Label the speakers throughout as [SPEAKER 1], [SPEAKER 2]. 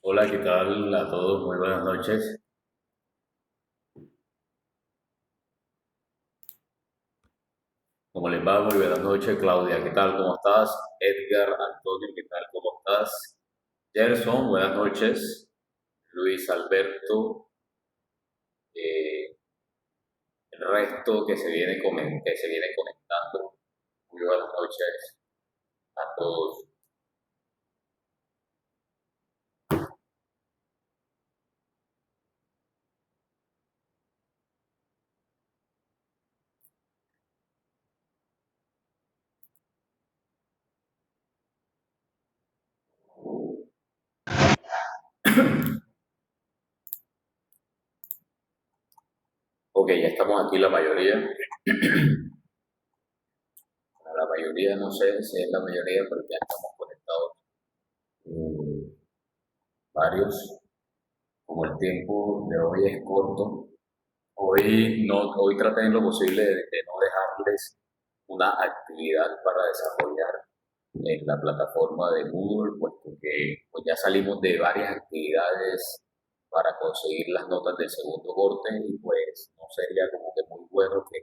[SPEAKER 1] Hola, ¿qué tal a todos? Muy buenas noches. ¿Cómo les va? Muy buenas noches, Claudia. ¿Qué tal? ¿Cómo estás? Edgar, Antonio, ¿qué tal? ¿Cómo estás? Gerson, buenas noches. Luis Alberto, eh, el resto que se viene conectando. Muy buenas noches a todos. Ok, ya estamos aquí la mayoría. La mayoría, no sé si es la mayoría, pero ya estamos conectados varios. Como el tiempo de hoy es corto, hoy traté en lo posible de no dejarles una actividad para desarrollar en la plataforma de Google, puesto que pues ya salimos de varias actividades para conseguir las notas del segundo corte y pues no sería como que muy bueno que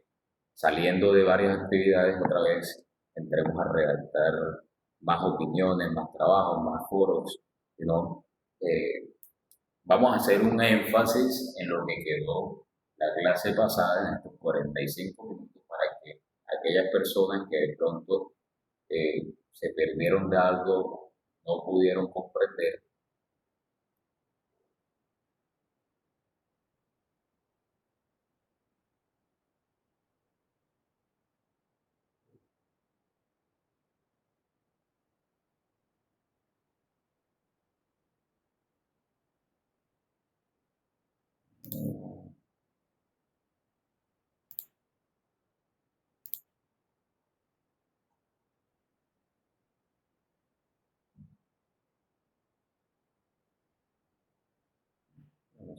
[SPEAKER 1] saliendo de varias actividades otra vez entremos a redactar más opiniones, más trabajos, más foros, sino eh, vamos a hacer un énfasis en lo que quedó la clase pasada, en estos 45 minutos, para que aquellas personas que de pronto se perdieron de algo, no pudieron comprender.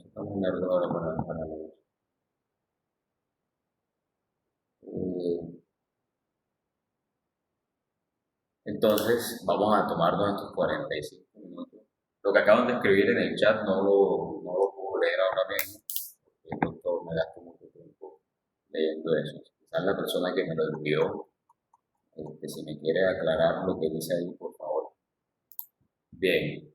[SPEAKER 1] Estamos en la hora para leer. Eh, entonces, vamos a tomarnos estos 45 minutos. Lo que acaban de escribir en el chat no lo puedo leer ahora mismo, porque de pronto me gasto mucho tiempo leyendo eso. Quizás la persona que me lo envió, si me quiere aclarar lo que dice ahí, por favor. Bien,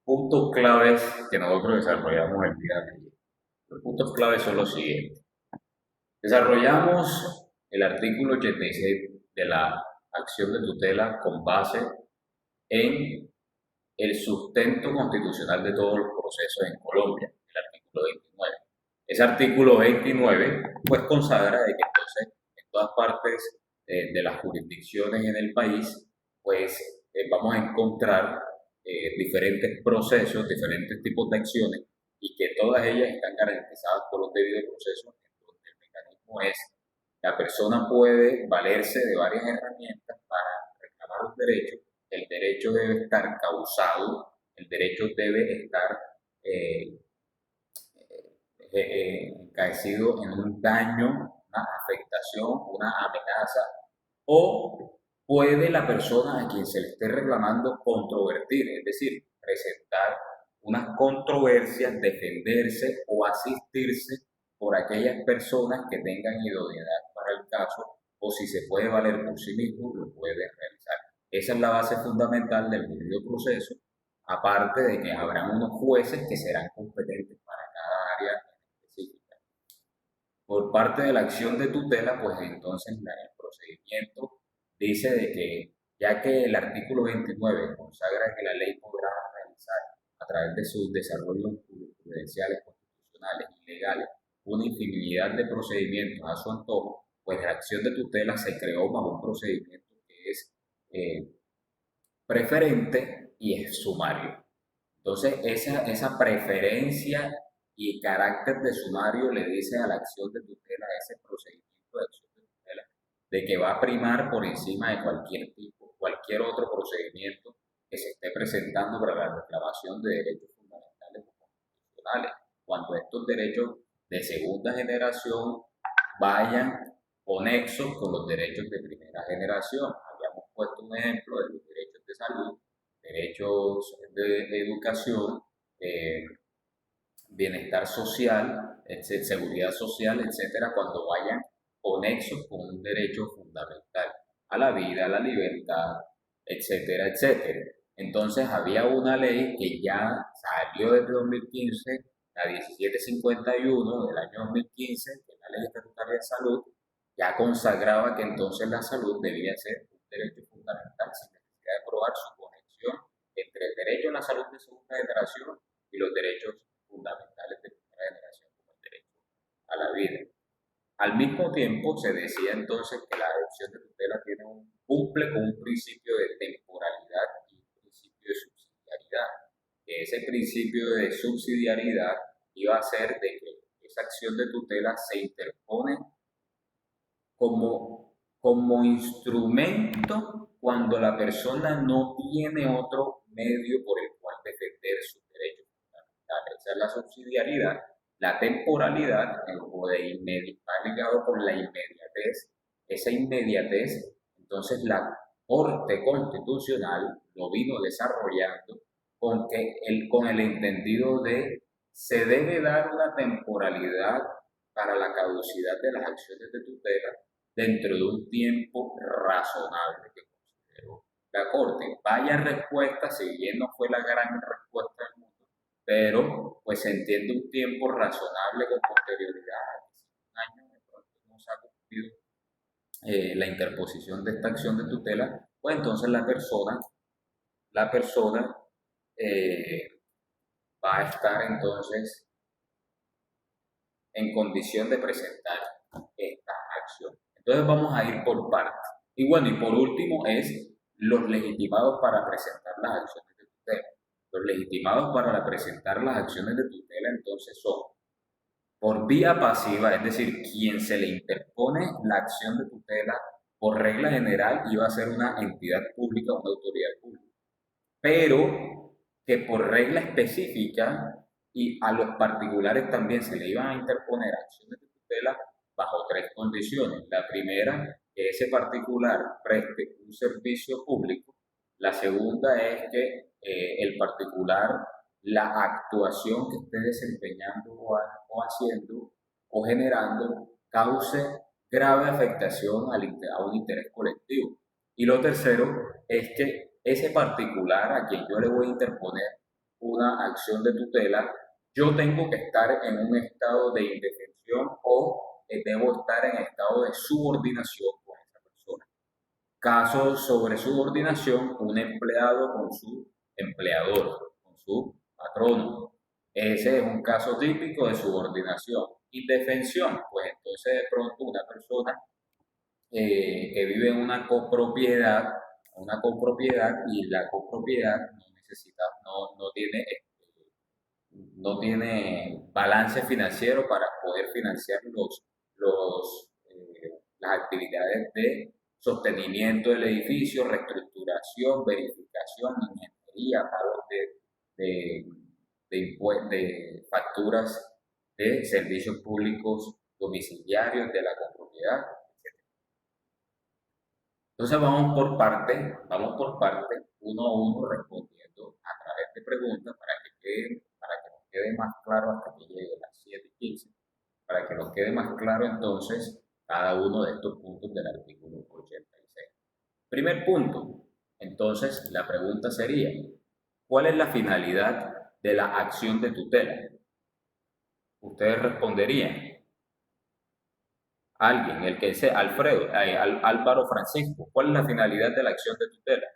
[SPEAKER 1] puntos claves que nosotros desarrollamos el día de hoy. Los puntos claves son los siguientes. Desarrollamos el artículo 86 de la acción de tutela con base en el sustento constitucional de todos los procesos en Colombia, el artículo 29. Ese artículo 29 pues consagra de que entonces en todas partes de las jurisdicciones en el país pues vamos a encontrar diferentes procesos, diferentes tipos de acciones y que todas ellas están garantizadas por los debidos procesos, en donde el mecanismo es la persona puede valerse de varias herramientas para reclamar los derechos. El derecho debe estar causado, el derecho debe estar eh, encaecido en un daño, una afectación, una amenaza, o puede la persona a quien se le esté reclamando controvertir, es decir, presentar unas controversias, defenderse o asistirse por aquellas personas que tengan idoneidad para el caso, o si se puede valer por sí mismo, lo puede realizar. Esa es la base fundamental del debido proceso, aparte de que habrán unos jueces que serán competentes para cada área específica. Por parte de la acción de tutela, pues entonces el procedimiento dice de que, ya que el artículo 29 consagra que la ley podrá realizar a través de sus desarrollos jurisprudenciales, constitucionales y legales una infinidad de procedimientos a su antojo, pues la acción de tutela se creó bajo un procedimiento que es eh, preferente y es sumario. Entonces, esa preferencia y carácter de sumario le dice a la acción de tutela, a ese procedimiento de acción de tutela, de que va a primar por encima de cualquier tipo, cualquier otro procedimiento que se esté presentando para la reclamación de derechos fundamentales o constitucionales, cuando estos derechos de segunda generación vayan conexos con los derechos de primera generación. Habíamos puesto un ejemplo de los derechos de salud, derechos de educación, eh, bienestar social, seguridad social, etcétera, cuando vayan conexos con un derecho fundamental a la vida, a la libertad, etcétera, etcétera. Entonces había una ley que ya salió desde 2015, la 1751 del año 2015, que es la Ley Estatutaria de Salud, ya consagraba que entonces la salud debía ser un derecho fundamental sin necesidad de probar su conexión entre el derecho a la salud de segunda generación y los derechos fundamentales de primera generación, como el derecho a la vida. Al mismo tiempo, se decía entonces que la adopción de tutela cumple con un principio de temporalidad y un principio de subsidiariedad. Que ese principio de subsidiariedad iba a ser de que esa acción de tutela se interpone como instrumento cuando la persona no tiene otro medio por el cual defender sus derechos fundamentales. Esa es la subsidiariedad. La temporalidad está ligado con la inmediatez. Esa inmediatez, entonces la Corte Constitucional lo vino desarrollando con el entendido de se debe dar una temporalidad para la caducidad de las acciones de tutela dentro de un tiempo razonable que consideró la Corte. Vaya respuesta, si bien no fue la gran respuesta del mundo, pero pues se entiende un tiempo razonable con posterioridad, un año de pronto no se ha cumplido la interposición de esta acción de tutela, pues entonces la persona eh, va a estar entonces en condición de presentar esta acción. Entonces vamos a ir por partes. Y bueno, y por último es los legitimados para presentar las acciones de tutela. Los legitimados para presentar las acciones de tutela entonces son por vía pasiva, es decir, quien se le interpone la acción de tutela por regla general iba a ser una entidad pública, una autoridad pública, pero que por regla específica y a los particulares también se le iban a interponer acciones de tutela bajo tres condiciones. La primera, que ese particular preste un servicio público. La segunda es que el particular, la actuación que esté desempeñando o haciendo o generando, cause grave afectación a un interés colectivo. Y lo tercero es que ese particular a quien yo le voy a interponer una acción de tutela, yo tengo que estar en un estado de indefensión o debo estar en estado de subordinación con esa persona. Caso sobre subordinación, un empleado con su empleador, con su patrono. Ese es un caso típico de subordinación. Indefensión, pues entonces de pronto una persona que vive en una copropiedad y la copropiedad no tiene balance financiero para poder financiar las actividades de sostenimiento del edificio, reestructuración, verificación, ingeniería, pagos de facturas de servicios públicos domiciliarios de la copropiedad. Entonces vamos por parte, uno a uno, respondiendo a través de preguntas para que nos quede más claro hasta que llegue a las 7:15, para que nos quede más claro entonces cada uno de estos puntos del artículo 86. Primer punto, entonces la pregunta sería, ¿cuál es la finalidad de la acción de tutela? Ustedes responderían, alguien, el que sea Alfredo, Álvaro Francisco, ¿cuál es la finalidad de la acción de tutela?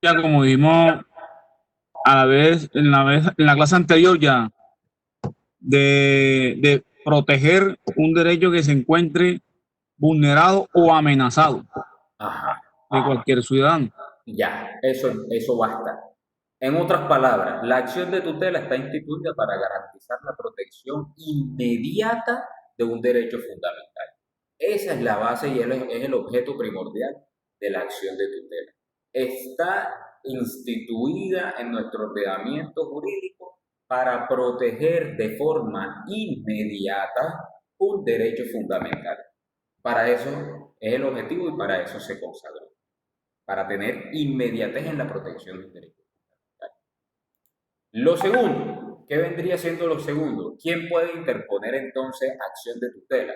[SPEAKER 2] Ya como vimos a la vez en la clase anterior ya de proteger un derecho que se encuentre vulnerado o amenazado
[SPEAKER 1] Ajá,
[SPEAKER 2] de cualquier ciudadano.
[SPEAKER 1] ya, eso basta. En otras palabras, la acción de tutela está instituida para garantizar la protección inmediata de un derecho fundamental. Esa es la base y es el objeto primordial de la acción de tutela. Está instituida en nuestro ordenamiento jurídico para proteger de forma inmediata un derecho fundamental. Para eso es el objetivo y para eso se consagró, para tener inmediatez en la protección del derecho. Lo segundo, ¿qué vendría siendo lo segundo? ¿Quién puede interponer entonces acción de tutela?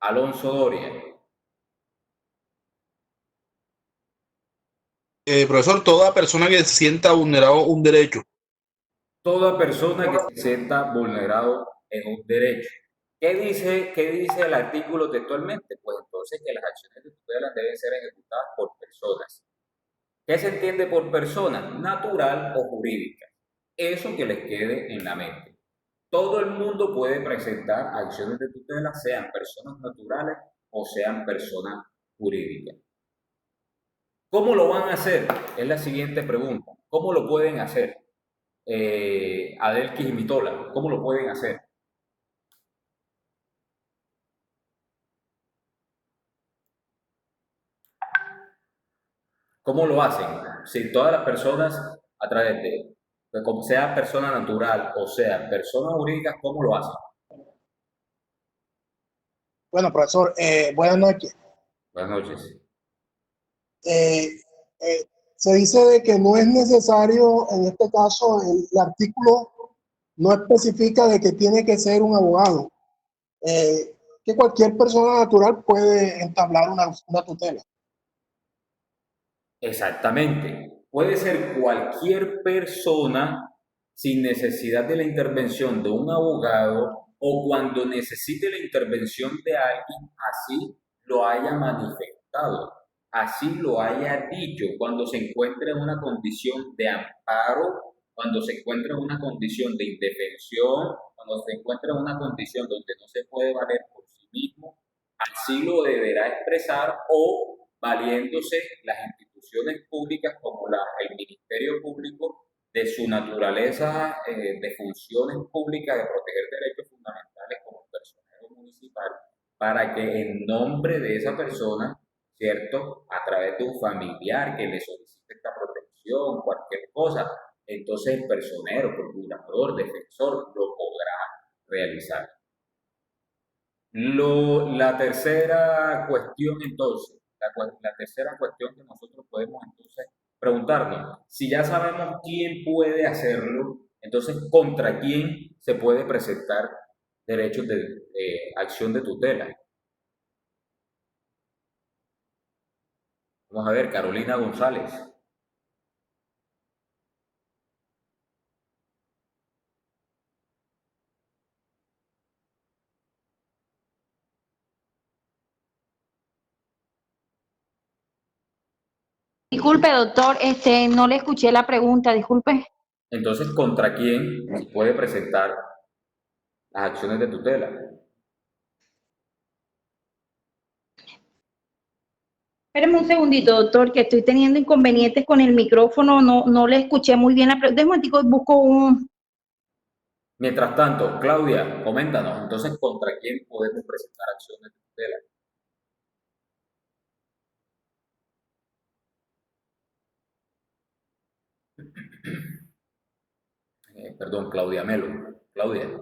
[SPEAKER 1] Alonso Doria.
[SPEAKER 3] Profesor, toda persona que sienta vulnerado un derecho.
[SPEAKER 1] Toda persona que se sienta vulnerado en un derecho. ¿Qué dice el artículo textualmente? Pues entonces que las acciones de tutela deben ser ejecutadas por personas. ¿Qué se entiende por persona? Natural o jurídica. Eso que les quede en la mente. Todo el mundo puede presentar acciones de tutela, sean personas naturales o sean personas jurídicas. ¿Cómo lo van a hacer? Es la siguiente pregunta. ¿Cómo lo pueden hacer? Adelkis y Mitola, ¿cómo lo pueden hacer? ¿Cómo lo hacen? Si todas las personas, a través de como sea persona natural o sea persona jurídica, ¿cómo lo hacen?
[SPEAKER 4] Bueno, profesor, buenas noches.
[SPEAKER 1] Buenas noches.
[SPEAKER 4] Eh, Se dice de que no es necesario, en este caso, el artículo no especifica de que tiene que ser un abogado, que cualquier persona natural puede entablar una tutela.
[SPEAKER 1] Exactamente. Puede ser cualquier persona sin necesidad de la intervención de un abogado o cuando necesite la intervención de alguien, así lo haya manifestado, así lo haya dicho, cuando se encuentre en una condición de amparo, cuando se encuentre en una condición de indefensión, cuando se encuentre en una condición donde no se puede valer por sí mismo, así lo deberá expresar o valiéndose las instituciones públicas como el Ministerio Público de su naturaleza de funciones públicas de proteger derechos fundamentales como el personero municipal, para que en nombre de esa persona, ¿cierto? A través de un familiar que le solicite esta protección, cualquier cosa, entonces el personero, procurador, defensor lo podrá realizar. La tercera cuestión entonces, la tercera cuestión que nosotros podemos entonces preguntarnos, si ya sabemos quién puede hacerlo, entonces contra quién se puede presentar derechos de acción de tutela. Vamos a ver, Carolina González.
[SPEAKER 5] Disculpe, doctor, no le escuché la pregunta, disculpe.
[SPEAKER 1] Entonces, ¿contra quién se puede presentar las acciones de tutela?
[SPEAKER 5] Espéreme un segundito, doctor, que estoy teniendo inconvenientes con el micrófono, no le escuché muy bien la pregunta. Déjame un momentico, busco un...
[SPEAKER 1] Mientras tanto, Claudia, coméntanos, entonces, ¿contra quién podemos presentar acciones de tutela? Perdón, Claudia Melo. Claudia.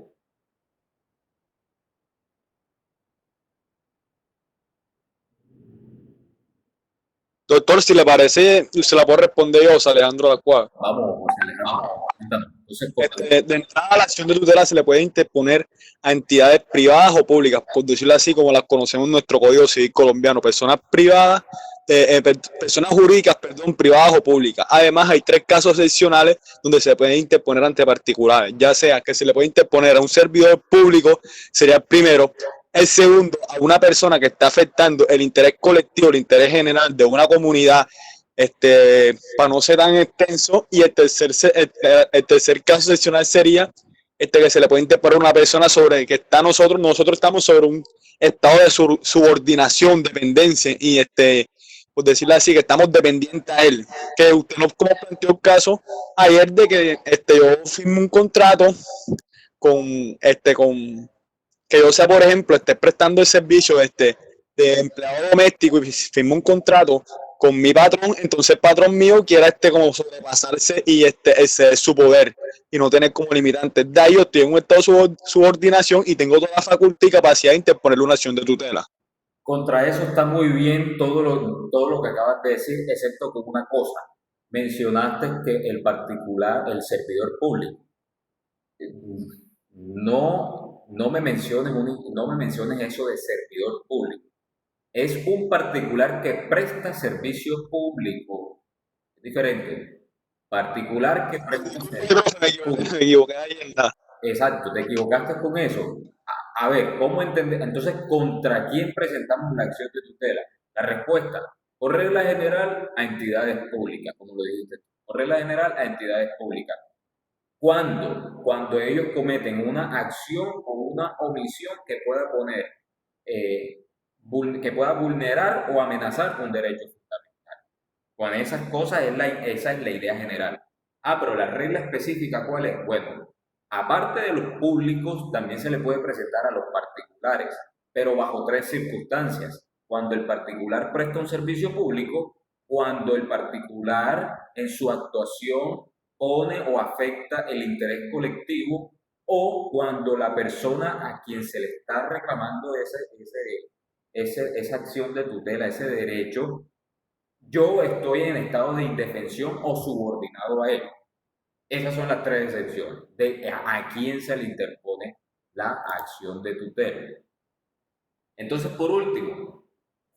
[SPEAKER 3] Doctor, si le parece, se la puedo responder yo, José Alejandro Lacua.
[SPEAKER 1] Vamos, José Alejandro. Entonces,
[SPEAKER 3] De entrada, la acción de tutela se le puede interponer a entidades privadas o públicas, por decirlo así, como las conocemos en nuestro Código Civil colombiano, personas privadas, personas jurídicas, perdón, privadas o públicas. Además, hay 3 casos excepcionales donde se puede interponer ante particulares, ya sea que se le puede interponer a un servidor público, sería el primero. El segundo, a una persona que está afectando el interés colectivo, el interés general de una comunidad, para no ser tan extenso. Y el tercer caso excepcional sería que se le puede interponer a una persona sobre que nosotros estamos sobre un estado de subordinación, dependencia, y por decirlo así, que estamos dependientes a él. Que usted nos como planteó el caso ayer de que yo firmé un contrato con que yo sea, por ejemplo, esté prestando el servicio de empleado doméstico y firme un contrato con mi patrón, entonces el patrón mío quiera como sobrepasarse y exceder su poder y no tener como limitante. De ahí yo estoy en un estado de subordinación y tengo toda la facultad y capacidad de interponer una acción de tutela.
[SPEAKER 1] Contra eso está muy bien todo lo que acabas de decir, excepto con una cosa. Mencionaste que el particular, el servidor público. No me menciones, no me menciones eso de servidor público. Es un particular que presta servicio público. Es diferente. Particular que presta servicio público.
[SPEAKER 3] Me equivoqué ahí en la...
[SPEAKER 1] Exacto, te equivocaste con eso. A ver, ¿cómo entender? Entonces, ¿contra quién presentamos la acción de tutela? La respuesta, por regla general, a entidades públicas, como lo dijiste. Por regla general, a entidades públicas. Cuando ellos cometen una acción o una omisión que pueda poner, que pueda vulnerar o amenazar un derecho fundamental. Con esas cosas esa es la idea general. Pero la regla específica, ¿cuál es? Bueno, aparte de los públicos, también se le puede presentar a los particulares, pero bajo tres circunstancias. Cuando el particular presta un servicio público, cuando el particular en su actuación pone o afecta el interés colectivo, o cuando la persona a quien se le está reclamando esa acción de tutela, ese derecho, yo estoy en estado de indefensión o subordinado a él. Esas son las tres excepciones de a quién se le interpone la acción de tutela. Entonces, por último,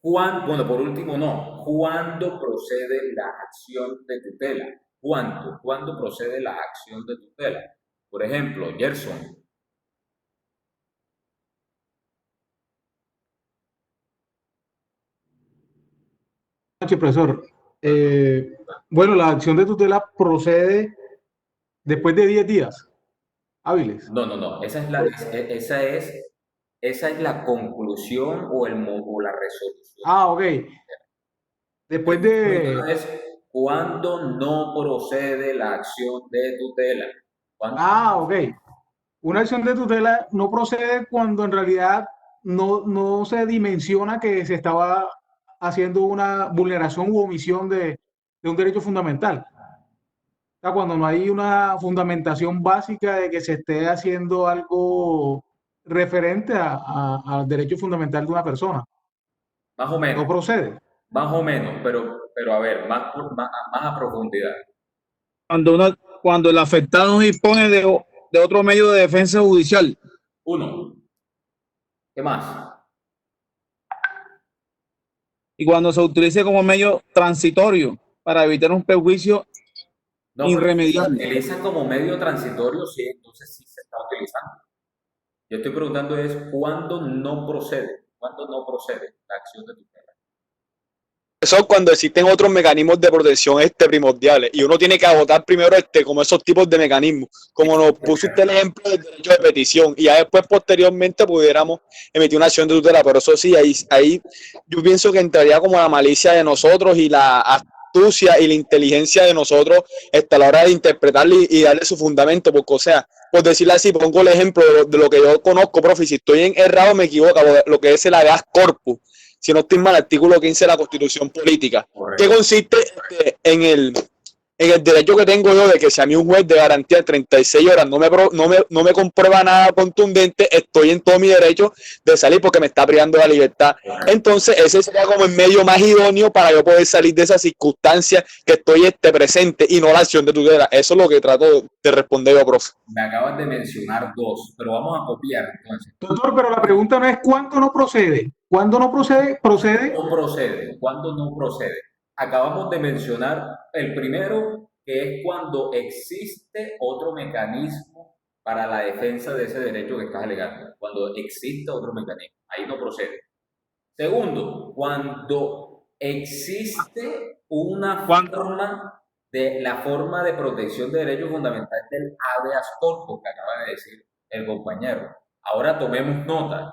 [SPEAKER 1] bueno, por último no, ¿cuándo procede la acción de tutela? ¿Cuándo procede la acción de tutela? Por ejemplo, Gerson.
[SPEAKER 6] Noches, profesor. Bueno, la acción de tutela procede después de 10 días hábiles.
[SPEAKER 1] No. Esa es la conclusión o la resolución.
[SPEAKER 6] Ok. Después de...
[SPEAKER 1] Es cuando no procede la acción de tutela.
[SPEAKER 6] Ok. Una acción de tutela no procede cuando en realidad no se dimensiona que se estaba haciendo una vulneración u omisión de un derecho fundamental. O sea, cuando no hay una fundamentación básica de que se esté haciendo algo referente al derecho fundamental de una persona.
[SPEAKER 1] Más o menos.
[SPEAKER 6] No procede.
[SPEAKER 1] Más o menos, pero a ver, más a profundidad.
[SPEAKER 2] Cuando el afectado dispone de otro medio de defensa judicial.
[SPEAKER 1] Uno. ¿Qué más?
[SPEAKER 2] Y cuando se utilice como medio transitorio para evitar un perjuicio irremediable.
[SPEAKER 1] Si se utiliza como medio transitorio, sí, entonces sí se está utilizando. Yo estoy preguntando es cuándo no procede la acción de tutela.
[SPEAKER 3] Eso es cuando existen otros mecanismos de protección primordiales y uno tiene que agotar primero como esos tipos de mecanismos, como nos puso usted el ejemplo del derecho de petición, y ya después posteriormente pudiéramos emitir una acción de tutela, pero eso sí, ahí yo pienso que entraría como la malicia de nosotros y la astucia y la inteligencia de nosotros a la hora de interpretarle y darle su fundamento, porque o sea, por decirlo así, pongo el ejemplo de lo que yo conozco, profe, si estoy errado me equivoco, lo que es el habeas corpus, si no estoy mal, artículo 15 de la Constitución Política, que consiste en el derecho que tengo yo de que si a mí un juez de garantía de 36 horas no me comprueba nada contundente, estoy en todo mi derecho de salir porque me está privando de la libertad. Entonces, ese sería como el medio más idóneo para yo poder salir de esas circunstancias que estoy presente y no la acción de tutela. Eso es lo que trato de responder yo, profe.
[SPEAKER 1] Me acabas de mencionar dos, pero vamos a copiar entonces.
[SPEAKER 6] Doctor, pero la pregunta no es cuándo no procede. ¿Cuándo no procede? ¿Procede?
[SPEAKER 1] ¿Cuándo procede? ¿Cuándo no procede? Acabamos de mencionar el primero, que es cuando existe otro mecanismo para la defensa de ese derecho que estás alegando. Cuando existe otro mecanismo, ahí no procede. Segundo, cuando existe una forma de protección de derechos fundamentales del habeas corpus que acaba de decir el compañero. Ahora tomemos nota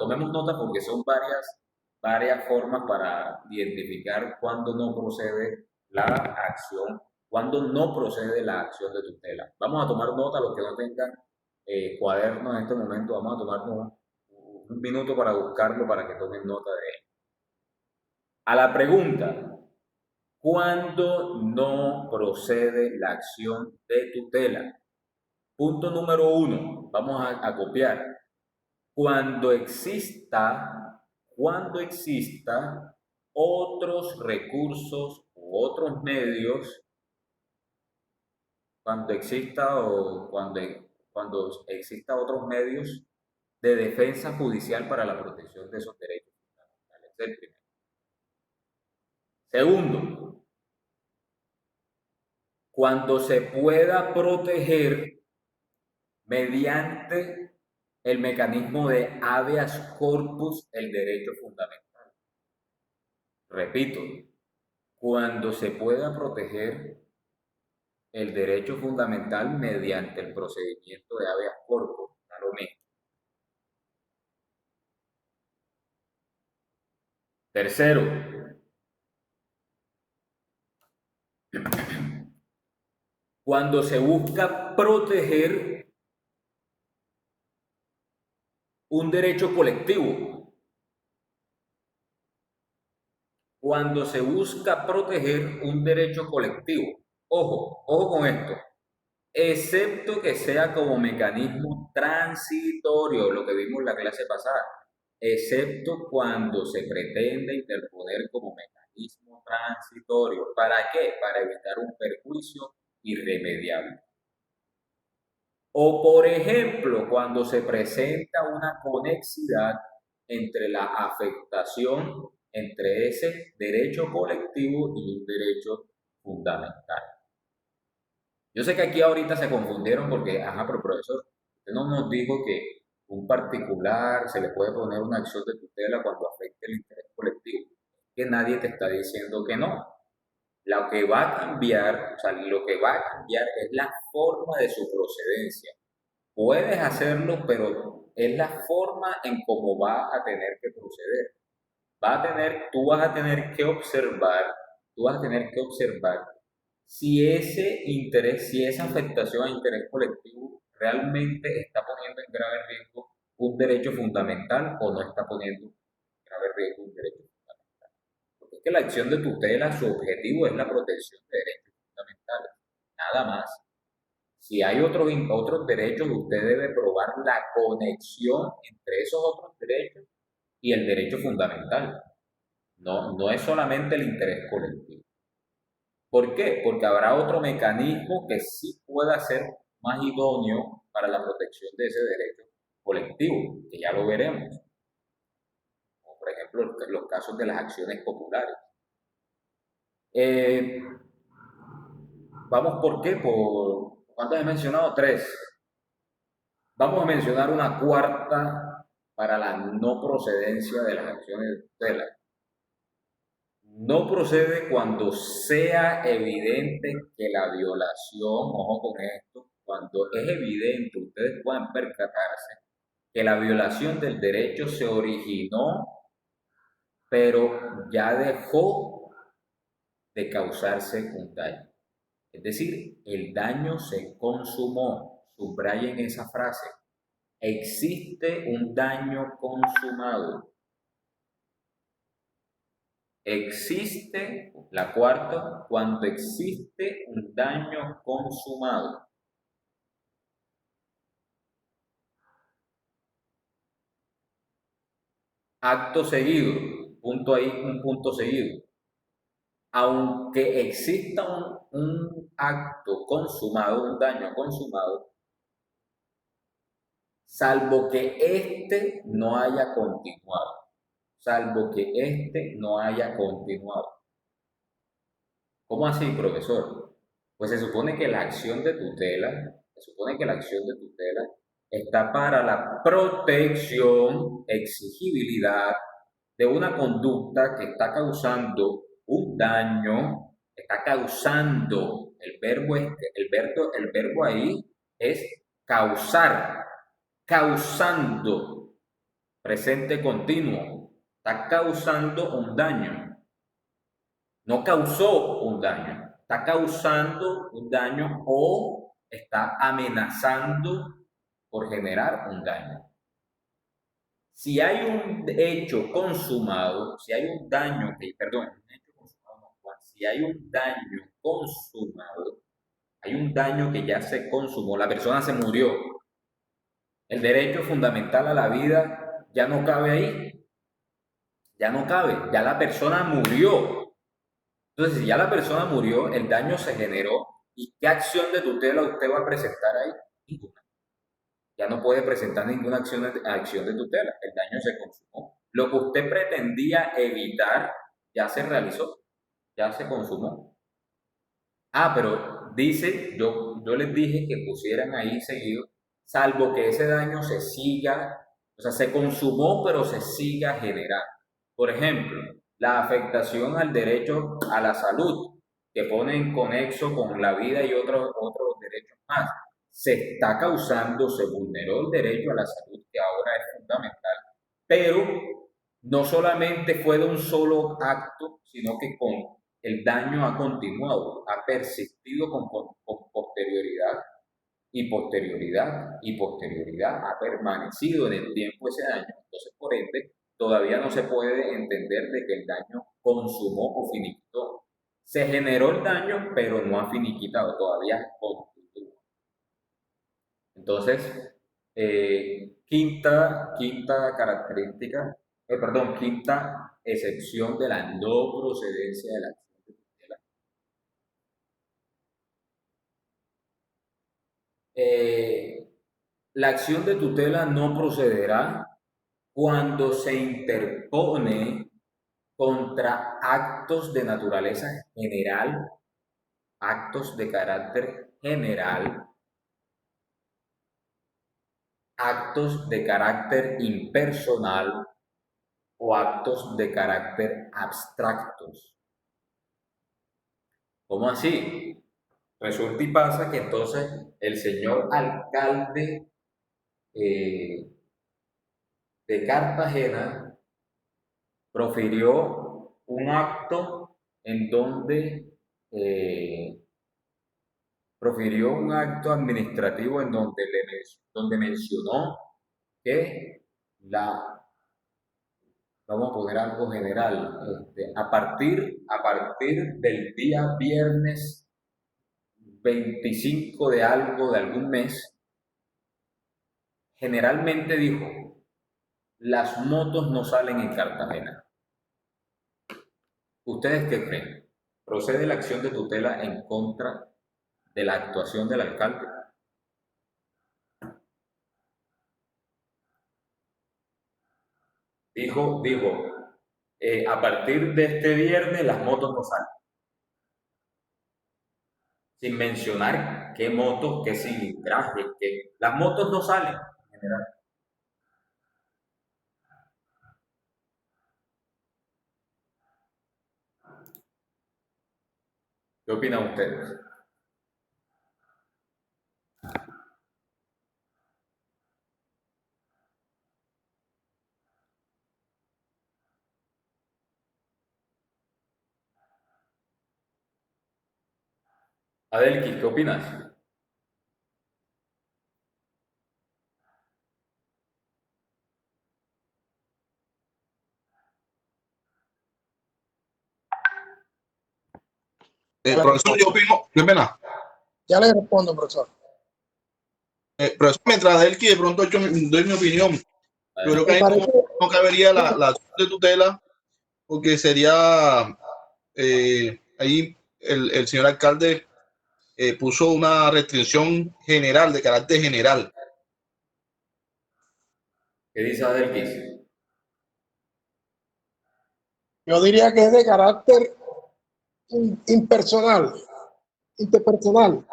[SPEAKER 1] porque son varias formas para identificar cuándo no procede la acción, de tutela. Vamos a tomar nota, los que no tengan cuadernos en este momento, vamos a tomarnos un minuto para buscarlo para que tomen nota de él. A la pregunta, ¿cuándo no procede la acción de tutela? Punto número 1, vamos a copiar. Cuando exista cuando exista otros recursos u otros medios, cuando exista cuando exista otros medios de defensa judicial para la protección de esos derechos fundamentales. Ese es el primero. Segundo, cuando se pueda proteger mediante el mecanismo de habeas corpus el derecho fundamental. Repito, cuando se pueda proteger el derecho fundamental mediante el procedimiento de habeas corpus, a lo mismo. Tercero, cuando se busca proteger un derecho colectivo. Cuando se busca proteger un derecho colectivo. Ojo con esto. Excepto que sea como mecanismo transitorio, lo que vimos en la clase pasada. Excepto cuando se pretende interponer como mecanismo transitorio. ¿Para qué? Para evitar un perjuicio irremediable. O, por ejemplo, cuando se presenta una conexidad entre la afectación entre ese derecho colectivo y un derecho fundamental. Yo sé que aquí ahorita se confundieron porque, pero profesor, usted no nos dijo que un particular se le puede poner una acción de tutela cuando afecte el interés colectivo. Que nadie te está diciendo que no. Lo que va a cambiar es la forma de su procedencia. Puedes hacerlo, pero es la forma en cómo va a tener que proceder. Tú vas a tener que observar si ese interés, si esa afectación a interés colectivo realmente está poniendo en grave riesgo un derecho fundamental o no está poniendo en grave riesgo un derecho fundamental. Porque es que la acción de tutela, su objetivo es la protección de derechos fundamentales, nada más. Si hay otros derechos, usted debe probar la conexión entre esos otros derechos y el derecho fundamental. No es solamente el interés colectivo. ¿Por qué? Porque habrá otro mecanismo que sí pueda ser más idóneo para la protección de ese derecho colectivo, que ya lo veremos. Como por ejemplo los casos de las acciones populares. Vamos, ¿por qué? ¿Cuántas he mencionado? 3. Vamos a mencionar una cuarta para la no procedencia de las acciones de tutela. No procede cuando sea evidente que la violación, ojo con esto, cuando es evidente, ustedes pueden percatarse que la violación del derecho se originó, pero ya dejó de causarse un daño. Es decir, el daño se consumó. Subrayen esa frase. Existe un daño consumado. Existe, la cuarta, cuando existe un daño consumado. Acto seguido, un punto seguido. Aunque exista un acto consumado, un daño consumado, salvo que éste no haya continuado. ¿Cómo así, profesor? Pues se supone que la acción de tutela está para la protección, exigibilidad de una conducta que está causando un daño, el verbo ahí es causar, causando, presente continuo, está causando un daño. No causó un daño, está causando un daño o está amenazando por generar un daño. Si hay un hecho consumado, si hay un daño consumado, hay un daño que ya se consumó, la persona se murió. El derecho fundamental a la vida ya no cabe ahí. ya no cabe, ya la persona murió. Entonces, si ya la persona murió, el daño se generó, ¿y qué acción de tutela usted va a presentar ahí? Ninguna. Ya no puede presentar ninguna acción de tutela, el daño se consumó. Lo que usted pretendía evitar ya se realizó, ya se consumó. Ah, pero dice, yo les dije que pusieran ahí seguido, salvo que ese daño se siga, o sea, se consumó, pero se siga generando. Por ejemplo, la afectación al derecho a la salud, que pone en conexo con la vida y otros derechos más. Se está causando, se vulneró el derecho a la salud, que ahora es fundamental, pero no solamente fue de un solo acto, sino que con el daño ha continuado, ha persistido con posterioridad y posterioridad y posterioridad, ha permanecido en el tiempo ese daño. Entonces, por ende, todavía no se puede entender de que el daño consumó o finiquitó. Se generó el daño, pero no ha finiquitado, todavía continúa. Entonces, quinta característica, quinta excepción de la no procedencia de la acción de tutela. La acción de tutela no procederá cuando se interpone contra actos de naturaleza general, actos de carácter general, actos de carácter impersonal o actos de carácter abstractos. ¿Cómo así? Resulta y pasa que entonces el señor alcalde de Cartagena profirió un acto en donde profirió un acto administrativo en donde mencionó que vamos a poner algo general, a partir del día viernes 25 de algún mes, generalmente dijo, las motos no salen en Cartagena. ¿Ustedes qué creen? ¿Procede la acción de tutela en contra de la actuación del alcalde? Dijo, a partir de este viernes las motos no salen. Sin mencionar qué motos, qué cilindraje, que las motos no salen en general. ¿Qué opinan ustedes? Adelkis, ¿qué opinas?
[SPEAKER 7] Profesor, yo opino, qué pena.
[SPEAKER 4] Ya le respondo, profesor.
[SPEAKER 7] Profesor, mientras él que de pronto yo doy mi opinión, yo creo que ahí no cabería la acción de tutela, porque sería ahí el señor alcalde puso una restricción general, de carácter general.
[SPEAKER 1] ¿Qué dice Adelkis?
[SPEAKER 4] Yo diría que es de carácter impersonal, interpersonal.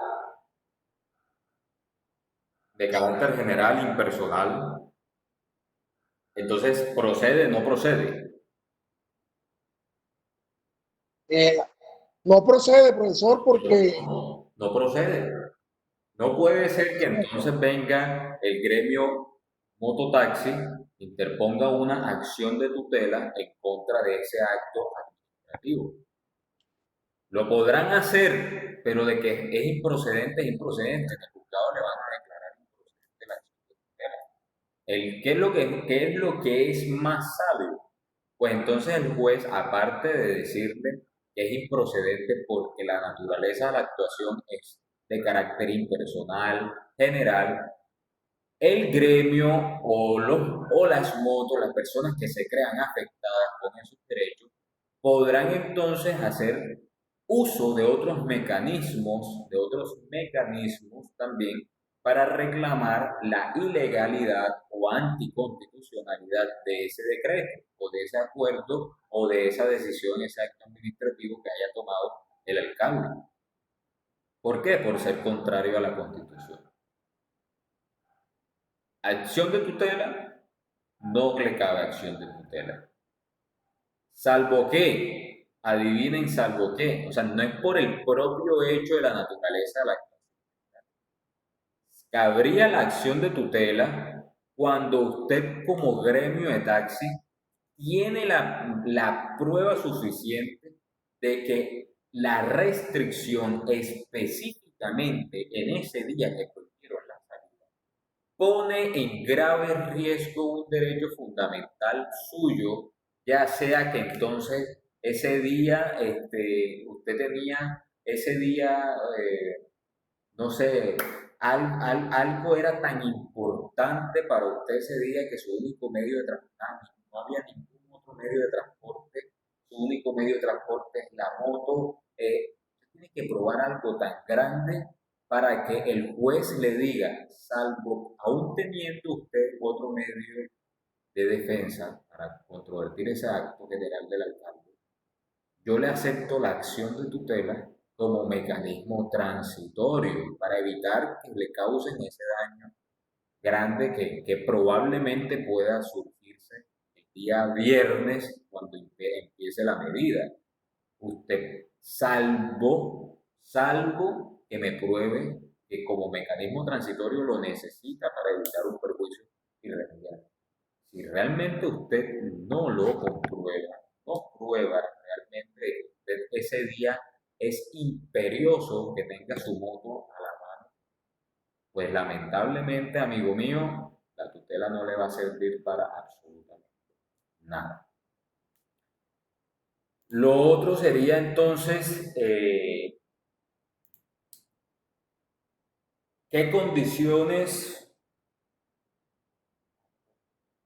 [SPEAKER 1] De carácter general, impersonal. Entonces, ¿procede o no procede?
[SPEAKER 4] No procede, profesor, porque
[SPEAKER 1] No procede. No puede ser que entonces venga el gremio mototaxi, interponga una acción de tutela en contra de ese acto administrativo. Lo podrán hacer, pero de que es improcedente, es improcedente. En el juzgado le van a declarar improcedente la acción de tutela. ¿Qué es lo que es más sabio? Pues entonces el juez, aparte de decirle que es improcedente porque la naturaleza de la actuación es de carácter impersonal, general, el gremio o las motos, las personas que se crean afectadas con esos derechos, podrán entonces hacer uso de otros mecanismos también para reclamar la ilegalidad o anticonstitucionalidad de ese decreto o de ese acuerdo o de esa decisión, ese acto administrativo que haya tomado el alcalde. ¿Por qué? Por ser contrario a la Constitución. Acción de tutela, no le cabe acción de tutela. Salvo que, adivinen, salvo que, o sea, no es por el propio hecho de la naturaleza de la acción. Cabría la acción de tutela cuando usted como gremio de taxi tiene la prueba suficiente de que la restricción específicamente en ese día que prohibieron la salida pone en grave riesgo un derecho fundamental suyo, ya sea que entonces ese día usted tenía ese día, no sé, algo era tan importante para usted ese día que su único medio de transporte, no había ningún otro medio de transporte, su único medio de transporte es la moto. Tiene que probar algo tan grande para que el juez le diga, salvo aún teniendo usted otro medio de defensa para controvertir ese acto general del alcalde, yo le acepto la acción de tutela como mecanismo transitorio para evitar que le causen ese daño grande que probablemente pueda surgirse el día viernes cuando empiece la medida. Usted, salvo que me pruebe que como mecanismo transitorio lo necesita para evitar un perjuicio irremediable. Si realmente usted no lo comprueba, no prueba realmente que usted ese día es imperioso que tenga su moto a la mano, pues lamentablemente, amigo mío, la tutela no le va a servir para absolutamente nada. Lo otro sería entonces, ¿qué condiciones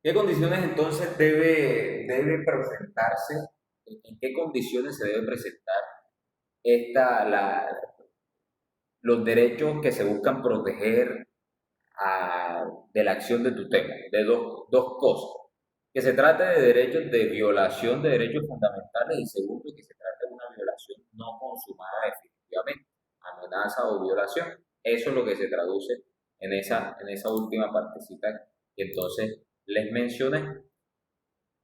[SPEAKER 1] entonces debe presentarse? ¿En qué condiciones se debe presentar los derechos que se buscan proteger de la acción de tutela? De dos cosas. Que se trate de derechos de violación de derechos fundamentales y segundo, que se trate de una violación no consumada definitivamente, amenaza o violación. Eso es lo que se traduce en esa última partecita que entonces les mencioné.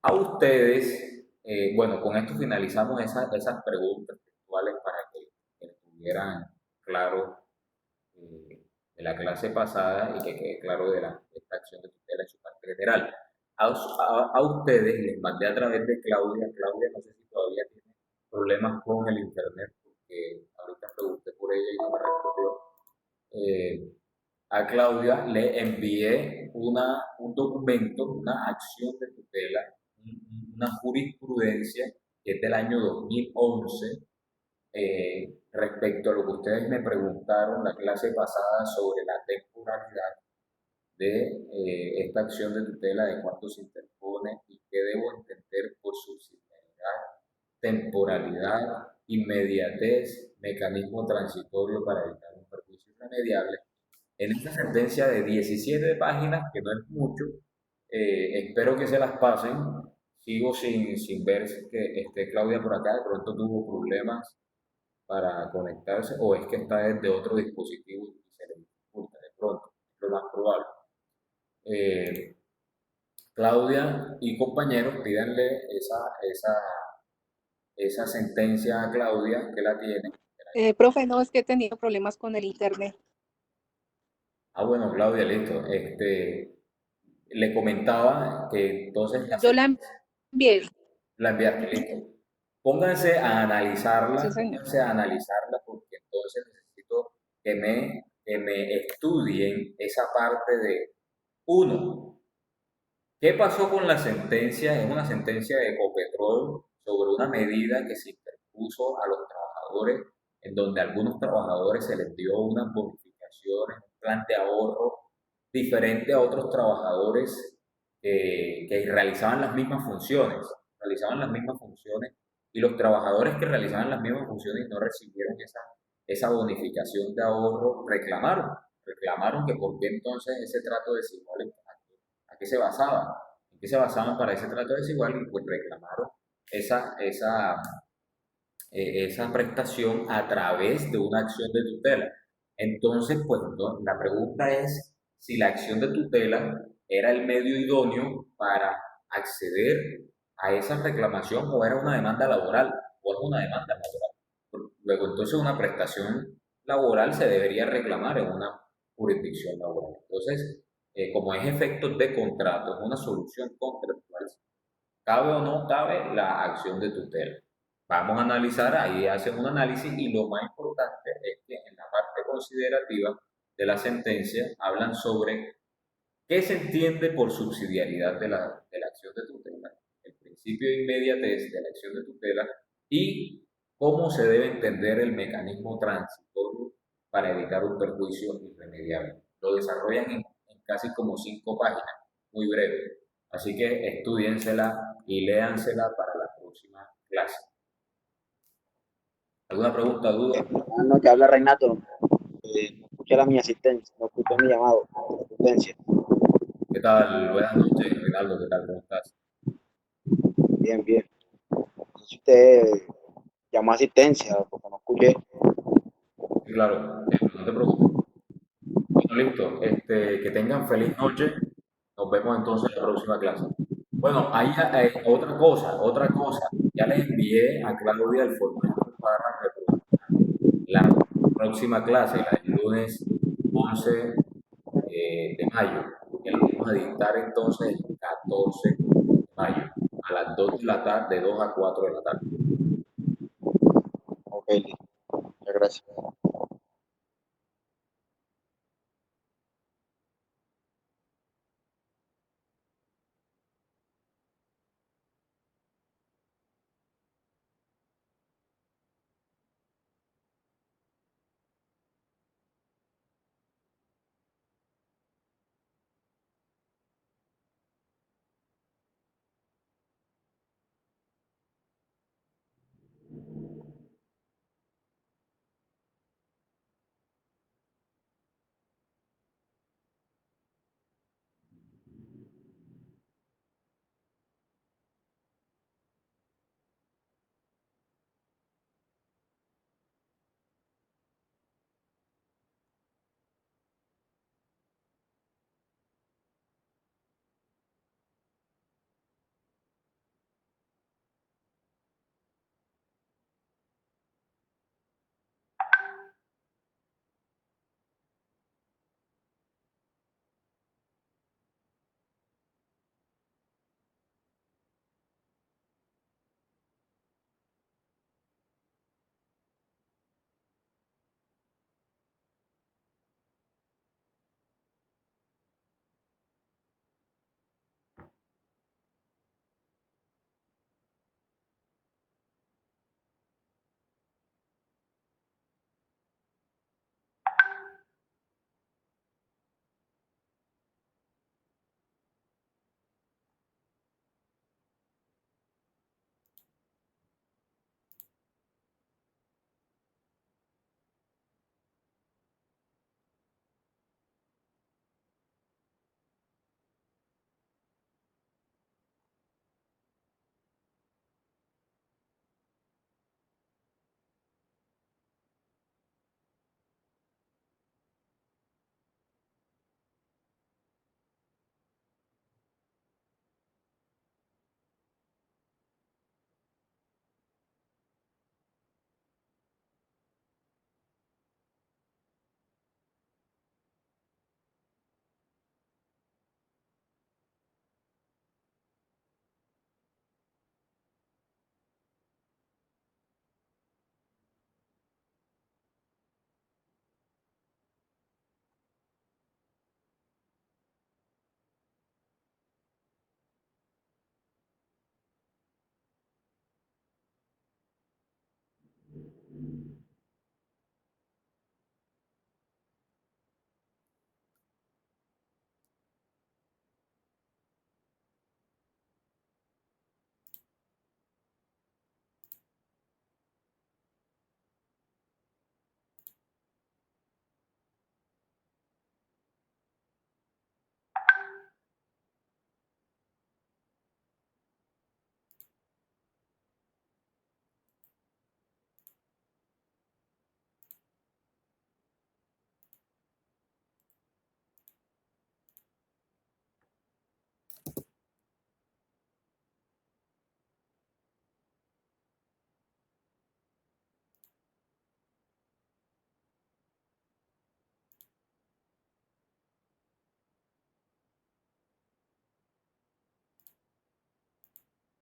[SPEAKER 1] A ustedes, bueno, con esto finalizamos esas preguntas textuales para que estuvieran claros de la clase pasada y que quede claro de esta acción de tutela en su parte general. A ustedes les mandé a través de Claudia. Claudia, no sé si todavía tiene problemas con el internet, porque ahorita pregunté por ella y no me respondió. A Claudia le envié un documento, una acción de tutela, una jurisprudencia que es del año 2011, respecto a lo que ustedes me preguntaron la clase pasada sobre la temporalidad de esta acción de tutela, de cuánto se interpone y qué debo entender por subsidiariedad, temporalidad, inmediatez, mecanismo transitorio para evitar un perjuicio irremediable. En esta sentencia de 17 páginas, que no es mucho, espero que se las pasen. Sigo sin ver que esté Claudia por acá, de pronto tuvo problemas para conectarse o es que está desde otro dispositivo y se le dificulta de pronto, es lo más probable. Claudia y compañeros, pídanle esa sentencia a Claudia, que la tiene.
[SPEAKER 8] Profe, no, es que he tenido problemas con el internet.
[SPEAKER 1] Ah, bueno, Claudia, listo. Le comentaba que entonces
[SPEAKER 8] Yo la envié.
[SPEAKER 1] la enviaste, listo. Pónganse a analizarla,
[SPEAKER 8] Sí, señor.
[SPEAKER 1] Porque entonces necesito que me estudien esa parte de, uno, ¿qué pasó con la sentencia? Es una sentencia de Ecopetrol sobre una medida que se interpuso a los trabajadores, en donde a algunos trabajadores se les dio unas bonificaciones, un plan de ahorro diferente a otros trabajadores que realizaban las mismas funciones, y los trabajadores que realizaban las mismas funciones y no recibieron esa bonificación de ahorro, reclamaron que por qué entonces ese trato desigual, ¿a qué se basaba? ¿En qué se basaban para ese trato desigual? Y pues reclamaron esa prestación a través de una acción de tutela. Entonces, pues la pregunta es si la acción de tutela era el medio idóneo para acceder a esa reclamación o era una demanda laboral o es una demanda laboral. Luego, entonces, una prestación laboral se debería reclamar en una jurisdicción laboral. Entonces, como es efectos de contrato, es una solución contractual, ¿cabe o no cabe la acción de tutela? Vamos a analizar, ahí hacen un análisis y lo más importante es que en la parte considerativa de la sentencia hablan sobre qué se entiende por subsidiariedad de la acción de tutela, el principio de inmediatez de la acción de tutela y cómo se debe entender el mecanismo transitorio para evitar un perjuicio irremediable. Lo desarrollan en casi como 5 páginas, muy breve. Así que estudiénsela y léansela para la próxima clase. ¿Alguna pregunta, duda?
[SPEAKER 9] No, que habla Reinato. No escuché mi asistencia, no escuché mi llamado, mi asistencia.
[SPEAKER 1] ¿Qué tal? Buenas noches, Reinaldo. ¿Qué tal? ¿Cómo estás?
[SPEAKER 9] Bien, bien. No sé si usted llamó asistencia, porque no escuché.
[SPEAKER 1] Sí, claro, no te preocupes. Bueno, listo. Que tengan feliz noche. Nos vemos entonces en la próxima clase. Bueno, hay otra cosa. Ya les envié a Claudia el formato para reproducir la próxima clase, la del lunes 11 de mayo. Que la vamos a dictar entonces el 14 de mayo, a las 2 de la tarde, de 2 a 4 de la tarde.
[SPEAKER 9] Ok, muchas gracias.